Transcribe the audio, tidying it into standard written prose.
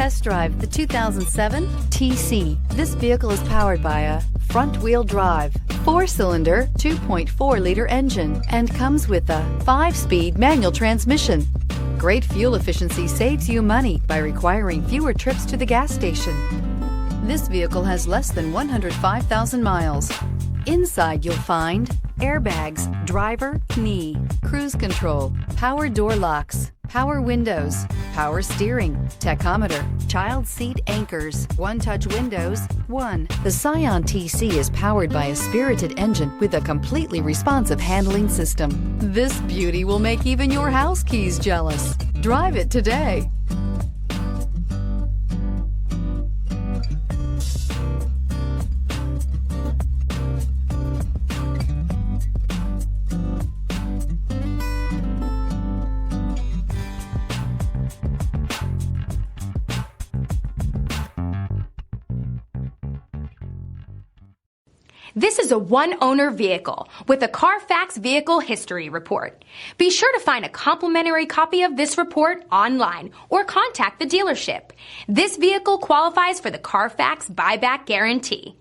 Test drive the 2007 TC. This vehicle is powered by a front-wheel drive, 4-cylinder, 2.4-liter engine, and comes with a 5-speed manual transmission. Great fuel efficiency saves you money by requiring fewer trips to the gas station. This vehicle has less than 105,000 miles. Inside you'll find airbags, driver, knee, cruise control, power door locks, power windows, power steering, tachometer, child seat anchors, one-touch windows, The Scion TC is powered by a spirited engine with a completely responsive handling system. This beauty will make even your house keys jealous. Drive it today. This is a one-owner vehicle with a Carfax Vehicle History Report. Be sure to find a complimentary copy of this report online or contact the dealership. This vehicle qualifies for the Carfax Buyback Guarantee.